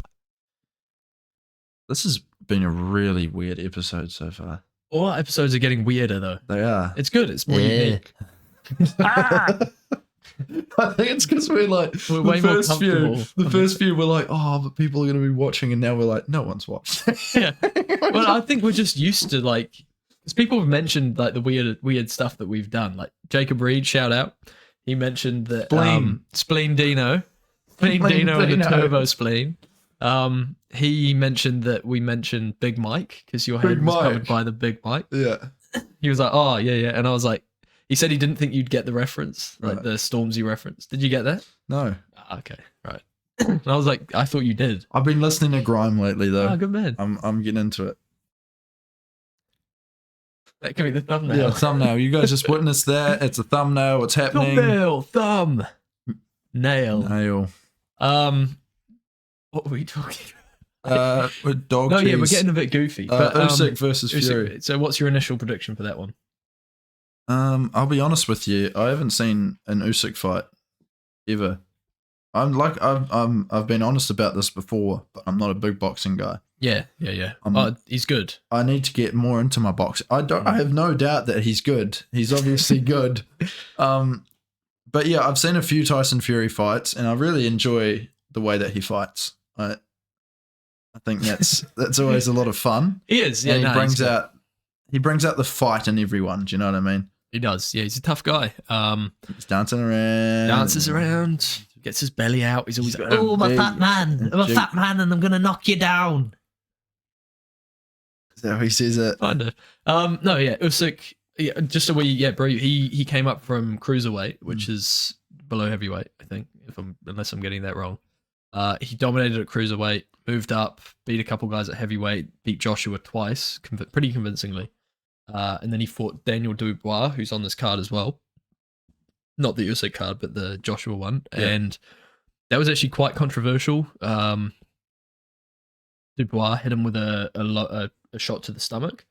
This is been a really weird episode so far. All our episodes are getting weirder though. They are. It's good. It's more unique. I think it's because we're like We're way more comfortable. The first few we're like, oh, but people are going to be watching, and now we're like, no one's watched. Yeah. Well, I think we're just used to like, because people have mentioned like the weird stuff that we've done. Like Jacob Reed, shout out. He mentioned that Spleen Dino and the Turbo Spleen. He mentioned that we mentioned Big Mike because your head was covered by the Big Mike. Yeah. He was like, oh yeah, and I was like, he said he didn't think you'd get the reference, like the Stormzy reference. Did you get that? No. Okay, right. And I was like, I thought you did. I've been listening to grime lately though. Oh, good man. I'm getting into it. That could be the thumbnail. Yeah, thumbnail. You guys just witnessed that. It's a thumbnail. What's happening? Thumbnail. Nail. What were we talking about? With dog No, cheese. yeah, we're getting a bit goofy. But Usyk versus Usyk. Fury. So what's your initial prediction for that one? I'll be honest with you. I haven't seen an Usyk fight ever. I've been honest about this before, but I'm not a big boxing guy. Yeah. He's good. I need to get more into my boxing. I have no doubt that he's good. He's obviously good. But yeah, I've seen a few Tyson Fury fights, and I really enjoy the way that he fights. I think that's always a lot of fun. He is. And Yeah, he brings out the fight in everyone. Do you know what I mean? He does. Yeah, he's a tough guy. He's dancing around. Dances around, gets his belly out. He's always got I'm a fat man. I'm a fat man and I'm going to knock you down. Is that how he says it? Kind of. No, yeah, Usyk, yeah, just a wee, yeah, bro, he came up from cruiserweight, which is below heavyweight, I think, unless I'm getting that wrong. He dominated at cruiserweight, moved up, beat a couple guys at heavyweight, beat Joshua twice, pretty convincingly. And then he fought Daniel Dubois, who's on this card as well. Not the Usyk card, but the Joshua one. Yeah. And that was actually quite controversial. Dubois hit him with a shot to the stomach,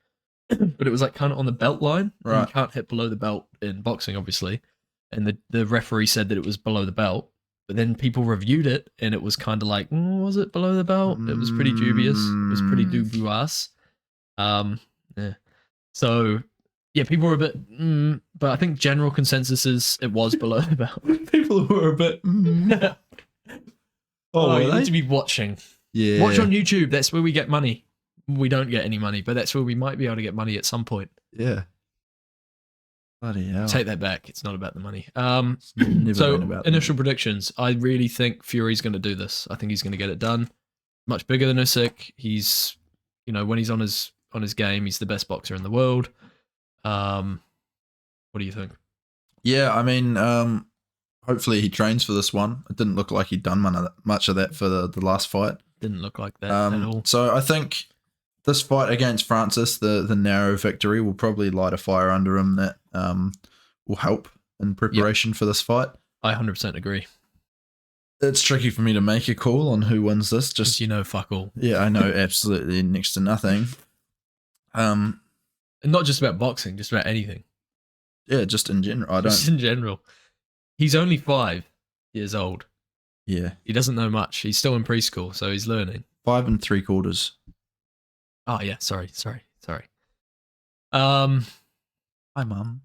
but it was like kind of on the belt line. Right. You can't hit below the belt in boxing, obviously. And the referee said that it was below the belt. But then people reviewed it, and it was kind of like, was it below the belt? It was pretty dubious. It was pretty dubious. Yeah. So, yeah, people were a bit, but I think general consensus is it was below the belt. People were a bit, Oh, you need to be watching. Yeah. Watch on YouTube. That's where we get money. We don't get any money, but that's where we might be able to get money at some point. Yeah. Bloody hell. Take that back. It's not about the money. Never So, been about initial predictions. I really think Fury's going to do this. I think he's going to get it done. Much bigger than Usyk. He's, when he's on his game, he's the best boxer in the world. What do you think? Yeah, I mean, hopefully he trains for this one. It didn't look like he'd done much of that for the last fight. Didn't look like that at all. So I think this fight against Francis, the narrow victory, will probably light a fire under him that will help in preparation for this fight. I 100% agree. It's tricky for me to make a call on who wins this. Just fuck all. Yeah, I know absolutely next to nothing. And not just about boxing, just about anything. Yeah, just in general. Just in general. He's only 5 years old. Yeah. He doesn't know much. He's still in preschool, so he's learning. 5 3/4. Oh yeah, sorry. Hi, Mum.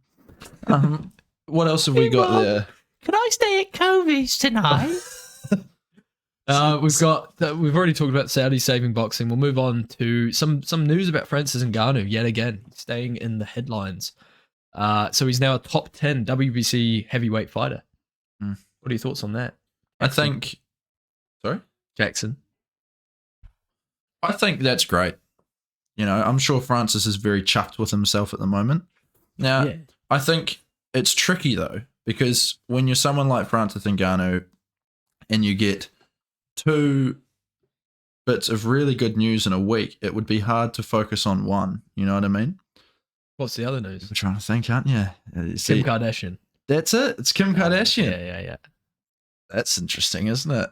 What else have we got Mum. there? Can I stay at Covey's tonight? We've already talked about Saudi saving boxing. We'll move on to some news about Francis Ngannou yet again, staying in the headlines. So he's now a top 10 WBC heavyweight fighter. What are your thoughts on that? I think. Sorry? Jackson. I think that's great. I'm sure Francis is very chuffed with himself at the moment. Now, Yeah. I think it's tricky though, because when you're someone like Francis Ngannou and you get 2 bits of really good news in a week, it would be hard to focus on one. You know what I mean? What's the other news? I'm trying to think, aren't you? Kim Kardashian. That's it. It's Kim Kardashian. Yeah. That's interesting, isn't it?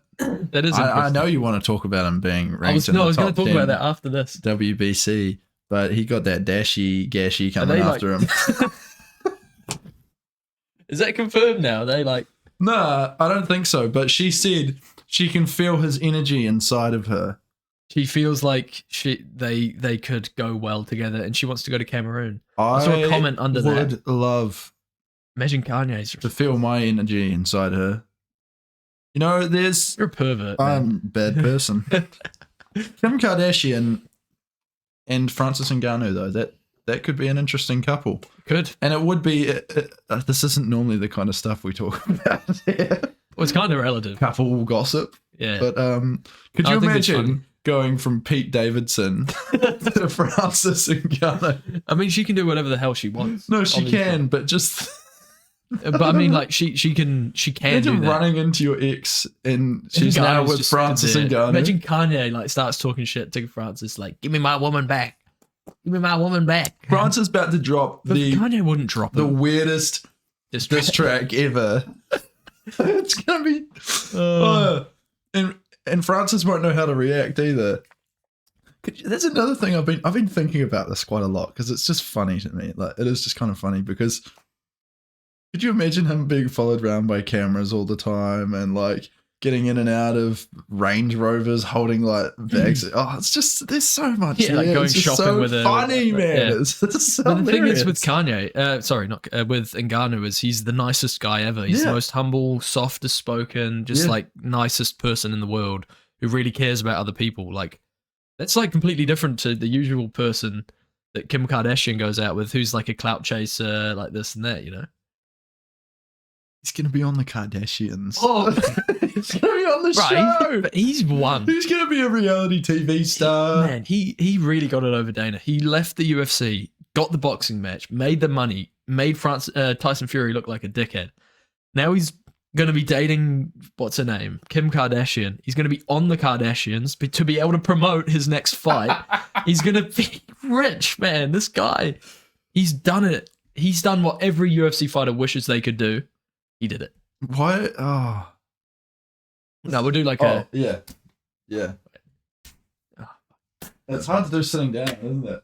That is. I know you want to talk about him being ranked I was in the going top to talk 10 about that after this. WBC, but he got that gashy coming after him. Is that confirmed now? No, I don't think so. But she said she can feel his energy inside of her. She feels like they could go well together, and she wants to go to Cameroon. I saw a comment under that. I would love Imagine Kanye's. to feel my energy inside her. You know, there's... You're a pervert. I'm a bad person. Kim Kardashian and Francis Ngannou, though, that could be an interesting couple. Could. And it would be... this isn't normally the kind of stuff we talk about here. Well, it's kind of relative. Couple gossip. Yeah. But could you I think it's funny. imagine going from Pete Davidson to Francis Ngannou? I mean, she can do whatever the hell she wants. No, she obviously. can, but just... But I mean, like she can do Imagine that. running into your ex and she's Ngannou's now with just Francis there. Ngannou. Imagine Kanye like starts talking shit to Francis, like, "Give me my woman back. Give me my woman back." Francis about to drop But Kanye wouldn't drop the it. weirdest Diss diss track ever. It's gonna be, and Francis won't know how to react either. That's another thing I've been thinking about this quite a lot because it's just funny to me. Like, it is just kind of funny because could you imagine him being followed around by cameras all the time and like getting in and out of Range Rovers holding like bags? Oh, it's just, there's so much. Yeah, like there. going It's just shopping so with her. funny, man. Yeah. It's so But the thing is hilarious. with Kanye, sorry, not with Ngannou, is he's the nicest guy ever. He's the Yeah. most humble, softest spoken, just Yeah. like nicest person in the world who really cares about other people. Like, that's like completely different to the usual person that Kim Kardashian goes out with, who's like a clout chaser, like this and that, you know? He's gonna be on the Kardashians. Oh. He's gonna be on the Right, show. but he's won. He's gonna be a reality TV star. Man, he really got it over Dana. He left the UFC, got the boxing match, made the money, made Tyson Fury look like a dickhead. Now he's going to be dating, what's her name? Kim Kardashian. He's going to be on the Kardashians to be able to promote his next fight. He's going to be rich, man. This guy, he's done it. He's done what every UFC fighter wishes they could do. He did it. What? Oh. No, we'll do like Oh, yeah. Yeah. Oh. It's hard to do sitting down, isn't it?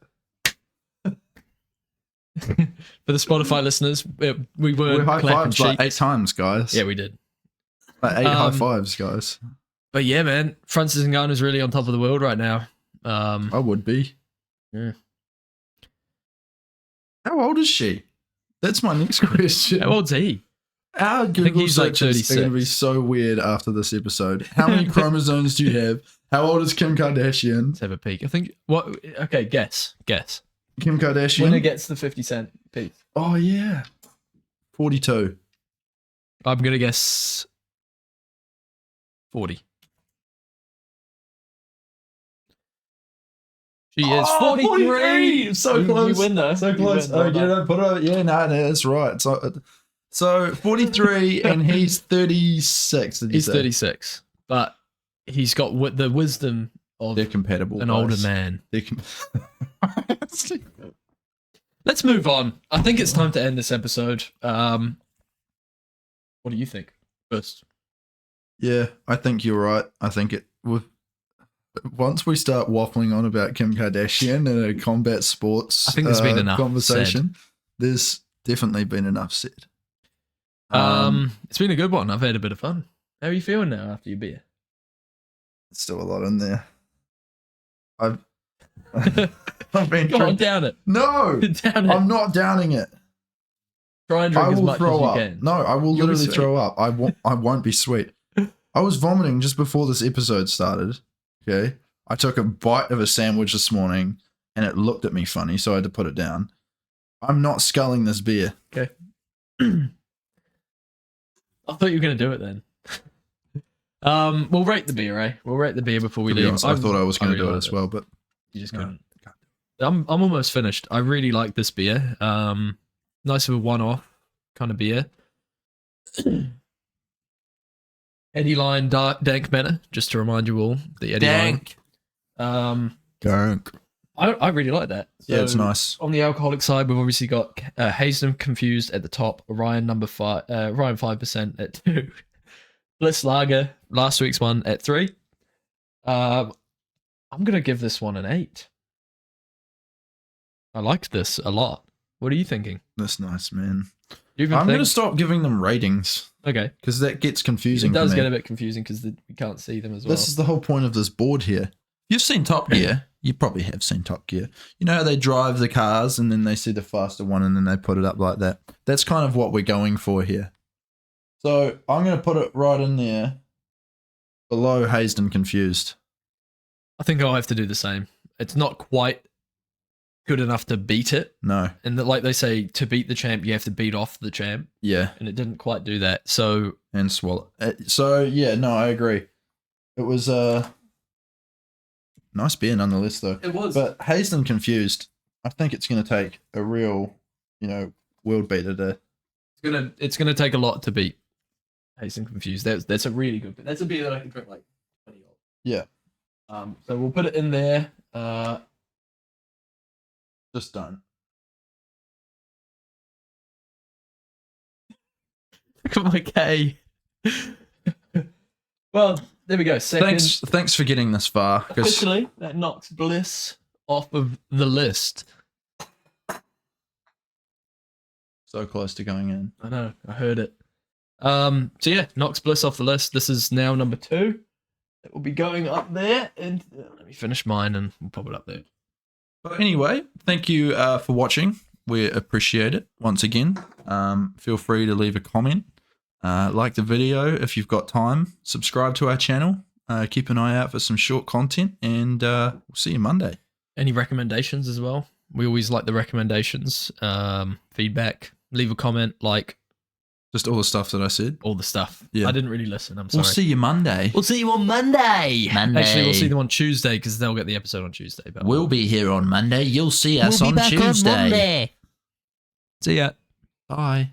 for the Spotify listeners, we were high clapping fives like cheeks. 8 times, guys. Yeah, we did. Like 8 high fives, guys. But yeah, man, Francis Ngannou is really on top of the world right now. I would be. Yeah. How old is she? That's my next question. How old's he? Our Google he's like searches are going to be 36. so weird after this episode. How many chromosomes do you have? How old is Kim Kardashian? Let's have a peek. I think what? Okay, guess. Kim Kardashian? Winner gets the 50-cent piece. Oh, yeah. 42. I'm gonna guess 40. She is 43. So You close. win though. So You close. win. Oh, Well yeah, done. no, put it over. Yeah, no, that's right. So 43 and he's 36. Did you He's say? 36, but he's got the wisdom of They're compatible. an guys. older man. They're Let's move on. I think it's time to end this episode. What do you think? First, Yeah, I think you're right. I think once we start waffling on about Kim Kardashian in a combat sports I think there's been enough conversation, there's definitely been enough said. it's been a good one. I've had a bit of fun. How are you feeling now after your beer? There's still a lot in there. I've been Go on, down it. No, Down it. I'm not downing it. Try and drink I as will much throw as you up. can. No, I will You'll be literally sweet. throw up. I won't be sweet. I was vomiting just before this episode started. Okay. I took a bite of a sandwich this morning and it looked at me funny, so I had to put it down. I'm not sculling this beer. Okay. I thought you were going to do it then. We'll rate the beer, eh? We'll rate the beer before we To be leave. honest, I thought I was going to really do it liked as well, but You just No, couldn't. I'm almost finished. I really like this beer. Nice of a one-off kind of beer. Eddie Line Dank Manor, just to remind you all, the Eddie Dank. Line. Gunk. I really like that. Yeah, it's So, nice. On the alcoholic side, we've obviously got Hazen Confused at the top, Ryan 5% at 2, Bliss Lager, last week's one at 3. I'm gonna give this one an 8. I liked this a lot. What are you thinking? That's nice, man. You even I'm going to think? stop giving them ratings Okay, because that gets confusing it does for me. get a bit confusing because we can't see them as well. This is the whole point of this board here. You've seen Top Gear. You probably have seen Top Gear. You know how they drive the cars and then they see the faster one and then they put it up like that. That's kind of what we're going for here. So I'm going to put it right in there below Hazed and Confused. I think I'll have to do the same. It's not quite good enough to beat it. No. And like they say, to beat the champ, you have to beat off the champ. Yeah. And it didn't quite do that. So And Swallow. So, yeah, no, I agree. It was nice being on the list, though. it was. But Hazed and Confused, I think it's going to take a real, world beater to... It's gonna take a lot to beat Hazed and Confused. That's a really good. That's a beer that I can drink like 20 of. Yeah. So we'll put it in there. Just done. Look at my K. Well, there we go. Second. Thanks for getting this far. 'Cause Officially, that knocks Bliss off of the list. so close to going in. I know. I heard it. So yeah, knocks Bliss off the list. This is now number 2. It will be going up there. And let me finish mine, and we'll pop it up there. But anyway, thank you for watching. We appreciate it once again. Feel free to leave a comment. Like the video if you've got time. Subscribe to our channel. Keep an eye out for some short content, and we'll see you Monday. Any recommendations as well? We always like the recommendations. Feedback. Leave a comment. Like Just all the stuff that I said. all the stuff. Yeah. I didn't really listen. I'm sorry. We'll see you Monday. We'll see you on Monday. Actually, we'll see them on Tuesday because they'll get the episode on Tuesday. But We'll be here on Monday. You'll see us We'll be on back on Tuesday. Monday. see ya. Bye.